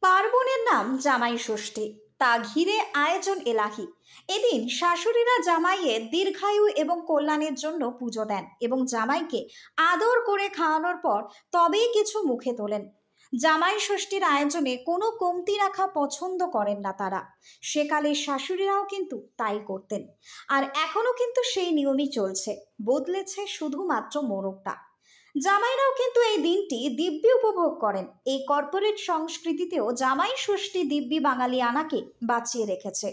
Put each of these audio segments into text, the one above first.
পার্বণের নাম জামাই ষষ্ঠী, তা ঘিরে আয়োজন এলাহি। এদিন শাশুড়িরা জামাইয়ের দীর্ঘায়ু এবং কল্যাণের জন্য পুজো দেন এবং জামাইকে আদর করে খাওয়ানোর পর তবেই কিছু মুখে তোলেন। জামাই ষষ্ঠীর আয়োজনে কোনো কমতি রাখা পছন্দ করেন না তারা। সেকালের শাশুড়িরাও কিন্তু তাই করতেন, আর এখনো কিন্তু সেই নিয়মই চলছে, বদলেছে শুধুমাত্র মোড়কটা। জামাইরাও কিন্তু এই দিনটি দিব্যি উপভোগ করেন। এই কর্পোরেট সংস্কৃতিতেও জামাই ষষ্ঠী দিব্যি বাঙালিয়ানাকে বাঁচিয়ে রেখেছে।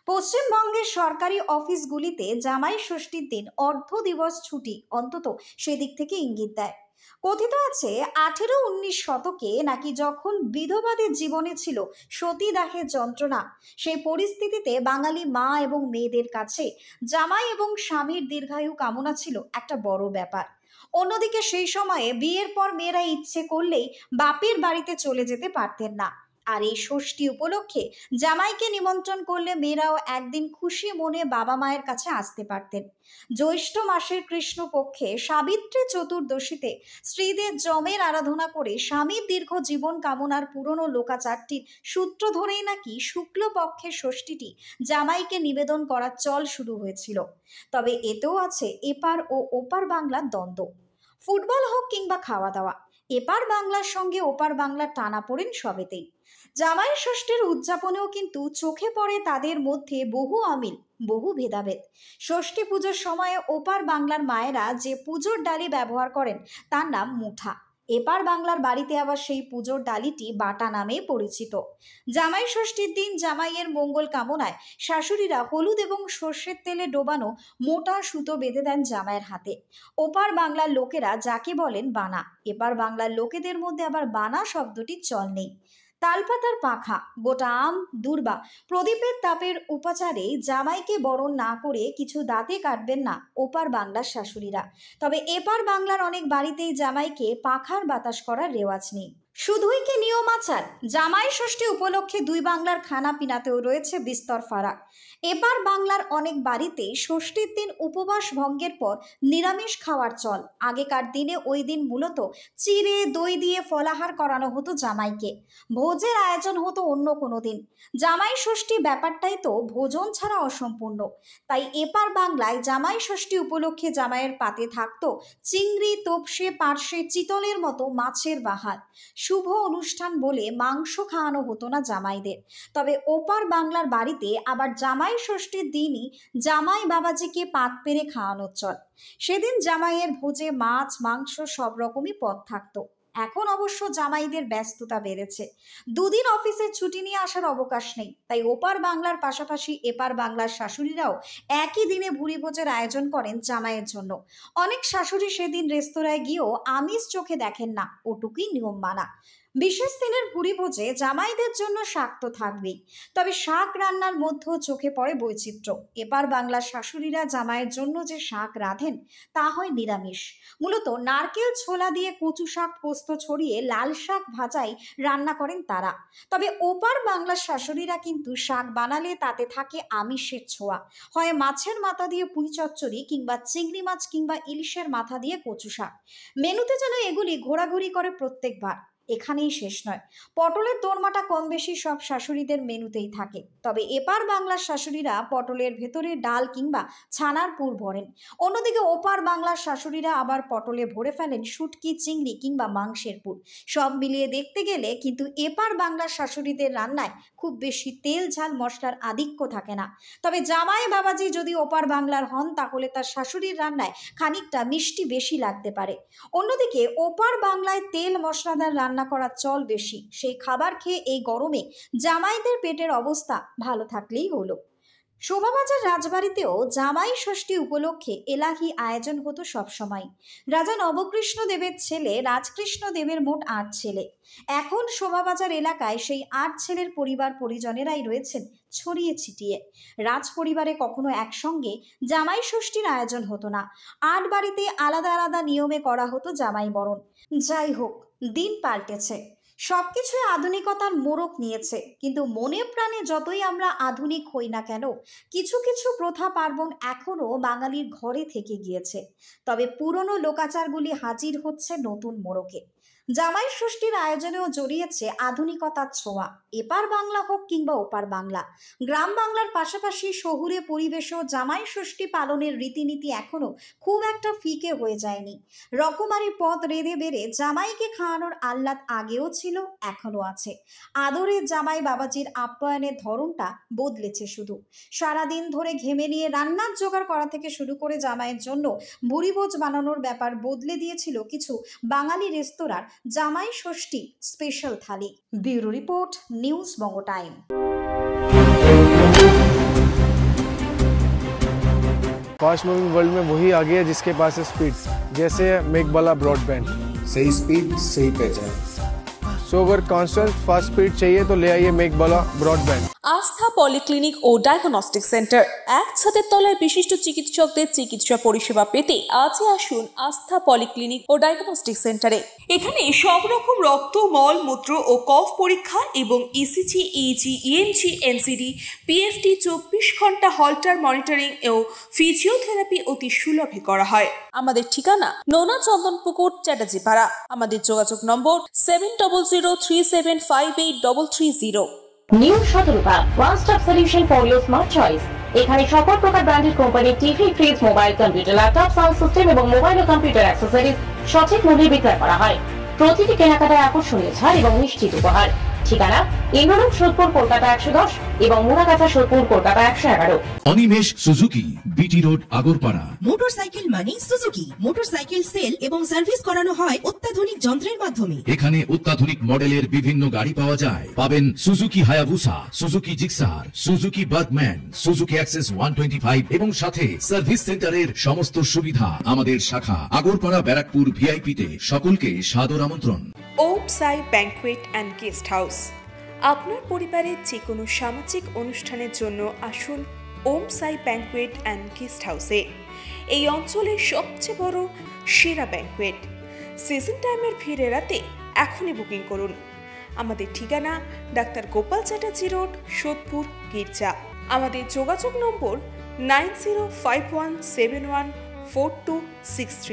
পশ্চিমবঙ্গের সরকারি অফিসগুলিতে জামাই ষষ্ঠীর দিন অর্ধ দিবস ছুটি অন্তত সেদিক থেকে ইঙ্গিত দেয়। কথিত আছে 18-19 শতকে নাকি যখন বিধবাদের জীবনে ছিল সতীদাহের যন্ত্রণা, সেই পরিস্থিতিতে বাঙালি মা এবং মেয়েদের কাছে জামাই এবং স্বামীর দীর্ঘায়ু কামনা ছিল একটা বড় ব্যাপার। অন্যদিকে সেই সময়ে বিয়ের পর মেয়েরা ইচ্ছে করলেই বাপের বাড়িতে চলে যেতে পারতেন না। আর এই ষষ্ঠী উপলক্ষে জামাইকে নিমন্ত্রণ করলে মেয়েরাও একদিন খুশি মনে বাবা মায়ের কাছে আসতে পারতেন। জ্যৈষ্ঠ মাসের কৃষ্ণপক্ষে সাবিত্রী চতুর্দশীতে স্ত্রীদের যমের আরাধনা করে স্বামীর দীর্ঘ জীবন কামনার পুরনো লোকাচারটির সূত্র ধরেই নাকি শুক্লপক্ষের ষষ্ঠীটি জামাইকে নিবেদন করার চল শুরু হয়েছিল। তবে এতেও আছে এপার ও ওপার বাংলার দ্বন্দ্ব। ফুটবল হোক কিংবা খাওয়া দাওয়া, এপার বাংলার সঙ্গে ওপার বাংলার টানাপোড়েন সবেতেই। জামাই ষষ্ঠীর উদযাপনেও কিন্তু চোখে পড়ে তাদের মধ্যে বহু অমিল, বহু ভেদাভেদ। ষষ্ঠী পুজোর সময়ে ওপার বাংলার মায়েরা যে পুজোর ডালি ব্যবহার করেন তার নাম মুঠা। এপার বাংলার বাড়িতে আবার সেই পুজোর ডালিটি বাটা নামে পরিচিত। জামাই ষষ্ঠীর দিন জামাইয়ের মঙ্গল কামনায় শাশুড়িরা হলুদ এবং সর্ষের তেলে ডোবানো মোটা সুতো বেঁধে দেন জামাইয়ের হাতে। ওপার বাংলার লোকেরা যাকে বলেন বানা, এপার বাংলার লোকেদের মধ্যে আবার বানা শব্দটির চল নেই। তালপাতার পাখা, গোটা আম, দূর্বা, প্রদীপের তাপের উপাচারে জামাইকে বরণ না করে কিছু দাঁতে কাটবেন না ওপার বাংলার শাশুড়িরা। তবে এপার বাংলার অনেক বাড়িতেই জামাইকে পাখার বাতাস করার রেওয়াজ নেই। শুধুই কি নিয়ম আচার? জামাই ষষ্ঠী উপলক্ষে দুই বাংলার খানা পিনাতেও রয়েছে বিস্তর ফারাক। এপার বাংলার অনেক বাড়িতে ষষ্ঠীর দিন উপবাস ভঙ্গের পর নিরামিষ খাওয়ার চল। আগেকার দিনে ওই দিন মূলত চিড়ে দই দিয়ে ফলাহার করানো হতো জামাইকে। ভোজের আয়োজন হতো অন্য কোনো দিন। জামাই ষষ্ঠী ব্যাপারটাই তো ভোজন ছাড়া অসম্পূর্ণ। তাই এপার বাংলায় জামাই ষষ্ঠী উপলক্ষে জামাইয়ের পাতে থাকতো চিংড়ি, তোপসে, পার্শে, চিতলের মতো মাছের বাহার। শুভ অনুষ্ঠান বলে মাংস খাওয়ানো হতো না জামাইদের। তবে ওপার বাংলার বাড়িতে আবার জামাই ষষ্ঠীর দিনই জামাই বাবাজিকে পাত পেরে খাওয়ানোর চল। সেদিন জামাইয়ের ভোজে মাছ, মাংস সব রকমই পদ থাকতো। এখন অবশ্য জামাইদের ব্যস্ততা বেড়েছে, দুদিন অফিসের ছুটি নিয়ে আসার অবকাশ নেই। তাই ওপার বাংলার পাশাপাশি এপার বাংলার শাশুড়িরাও একই দিনে ভুরি ভোজের আয়োজন করেন জামাইয়ের জন্য। অনেক শাশুড়ি সেদিন রেস্তোরাঁয় গিয়েও আমিষ চোখে দেখেন না, ওটুকুই নিয়ম মানা। বিশেষ দিনের ভুরি ভোজে জামাইদের জন্য শাক তো থাকবেই, তবে শাক রান্নার মধ্যেও চোখে পড়ে বৈচিত্র্য। এপার বাংলার শাশুড়িরা জামাইয়ের জন্য যে শাক রাঁধেন তা হয় নিরামিষ। মূলত নারকেল ছোলা দিয়ে কচু শাক পোস্ত ছড়িয়ে লাল শাক ভাজাই রান্না করেন তারা। তবে ওপার বাংলার শাশুড়িরা কিন্তু শাক বানালে তাতে থাকে আমিষের ছোঁয়া। হয় মাছের মাথা দিয়ে পুঁই চচ্চড়ি, কিংবা চিংড়ি মাছ কিংবা ইলিশের মাথা দিয়ে কচু শাক। মেনুতে যেন এগুলি ঘোরাঘুরি করে প্রত্যেকবার। এখানেই শেষ নয়, পটলের দোরমাটা কম বেশি সব শাশুড়িদের মেনুতেই থাকে। তবে এপার বাংলার শাশুড়িরা পটলের ভেতরে ডাল কিংবা ছানার পুর ভরেন। অন্যদিকে ওপার বাংলার শাশুড়িরা আবার পটলে ভরে ফেলেন শুটকি, চিংড়ি কিংবা মাংসের পুর। সব মিলিয়ে দেখতে গেলে কিন্তু এপার বাংলার শাশুড়িদের রান্নায় খুব বেশি তেল ঝাল মশলার আধিক্য থাকে না। তবে জামাই বাবাজি যদি ওপার বাংলার হন তাহলে তার শাশুড়ির রান্নায় খানিকটা মিষ্টি বেশি লাগতে পারে। অন্যদিকে ওপার বাংলায় তেল মশলাদার রান্না করার চল বেশি। সেই খাবার খেয়ে এই গরমে জামাইদের পেটের অবস্থা ভালো থাকলেই হলো। শোভাবাজার রাজবাড়িতেও জামাই ষষ্ঠী উপলক্ষে এলাহি আয়োজন হতো সবসময়। রাজা নবকৃষ্ণ দেবের ছেলে রাজকৃষ্ণ দেবের মোট 8 ছেলে। এখন শোভাবাজার এলাকায় সেই 8 ছেলের পরিবার পরিজনেরাই রয়েছেন ছড়িয়ে ছিটিয়ে। রাজ পরিবারে কখনো একসঙ্গে জামাই ষষ্ঠীর আয়োজন হতো না। 8 বাড়িতে আলাদা আলাদা নিয়মে করা হতো জামাই বরণ। যাই হোক, দিন পাল্টেছে, সবকিছুই আধুনিকতার মোড়ক নিয়েছে। কিন্তু মনে প্রাণে যতই আমরা আধুনিক হই না কেন, কিছু কিছু প্রথা পার্বণ এখনো বাঙালির ঘরে থেকে গিয়েছে। তবে পুরনো লোকাচারগুলি হাজির হচ্ছে নতুন মোড়কে। জামাই ষষ্ঠীর আয়োজনেও জড়িয়েছে আধুনিকতার ছোঁয়া। এপার বাংলা হোক কিংবা ওপার বাংলা, গ্রাম বাংলার পাশাপাশি শহুরে পরিবেশও জামাই ষষ্ঠী পালনের রীতিনীতি এখনো খুব একটা ফিকে হয়ে যায়নি। রকমারি পদ রেঁধে বেড়ে জামাইকে খাওয়ানোর আহ্লাদ আগেও ছিল, এখনো আছে। আদরের জামাই বাবাজির আপ্যায়নের ধরনটা বদলেছে শুধু। সারাদিন ধরে ঘেমে নিয়ে রান্নার জোগাড় করা থেকে শুরু করে জামাইয়ের জন্য ভুরিভোজ বানানোর ব্যাপার বদলে দিয়েছিল কিছু বাঙালি রেস্তোরাঁর জামাই ষষ্ঠী স্পেশাল থালি। ব্যুরো রিপোর্ট, নিউজ বঙ্গ টাইম। फास्ट मूविंग वर्ल्ड में वही आगे है जिसके पास है स्पीड, जैसे मेघबाला ब्रॉडबैंड। सही स्पीड सही पहचान। सो अगर कांस्टेंट फास्ट स्पीड चाहिए तो ले आइए मेघबाला ब्रॉडबैंड। আস্থা পলিক্লিনিক ও ডায়াগনস্টিক সেন্টার, এক ছাদের তলায় বিশিষ্ট চিকিৎসকদের চিকিৎসা পরিষেবা পেতে আজই আসুন আস্থা পলিক্লিনিক ও ডায়াগনস্টিক সেন্টারে। এখানে সব রকম রক্ত, মল, মূত্র ও কফ পরীক্ষা এবং ECG, easy, EMG, NCD, PFT 24 ঘন্টা হল্টার মনিটরিং ও ফিজিওথেরাপি অতি সুলভে করা হয়। আমাদের ঠিকানা নোনা চন্দনপুকুর, চ্যাটার্জিপাড়া। আমাদের যোগাযোগ নম্বর 7003758330। New Shatarupa, one stop solution for your smart choice. এখানে সকল প্রকার ব্র্যান্ডেড কোম্পানির TV, fridge, mobile, computer, laptop, sound system এবং মোবাইল ও কম্পিউটার অ্যাক্সেসরিজ সঠিক মূল্যে বিক্রয় করা হয়। প্রতিটি কেনাকাটায় আকর্ষণীয় ছাড় এবং নিশ্চিত উপহার। ঠিকানা ইন্দ্রলোক, সোদপুর, কলকাতা 110 এবং Muragachha, Sodepur, Kolkata 111। Animesh Suzuki, BT road, Agarpara. Motorcycle মানে সুজুকি। মোটরসাইকেল সেল এবং সার্ভিস করানো হয় অত্যাধুনিক যন্ত্রের মাধ্যমে। এখানে অত্যাধুনিক মডেলের বিভিন্ন গাড়ি পাওয়া যায়। পাবেন Suzuki Hayabusa, Suzuki Gixxer, Suzuki Bergman, Suzuki access 125 এবং সাথে সার্ভিস সেন্টারের সমস্ত সুবিধা। আমাদের শাখা আগরপাড়া, ব্যারাকপুর ভিআইপি তে। সকলকে সাদর আমন্ত্রণ। ওম সাই ব্যাংকুয়েট অ্যান্ড গেস্ট হাউস। আপনার পরিবারের যে কোনো সামাজিক অনুষ্ঠানের জন্য আসুন ওম সাই ব্যাংকুয়েট অ্যান্ড গেস্ট হাউসে। এই অঞ্চলের সবচেয়ে বড় সেরা ব্যাংকুয়েট। সিজন টাইমের ভিড় এড়াতে এখনই বুকিং করুন। আমাদের ঠিকানা ডাক্তার গোপাল চ্যাটার্জি রোড, সোদপুর, গির্জা। আমাদের যোগাযোগ নম্বর 9051714263।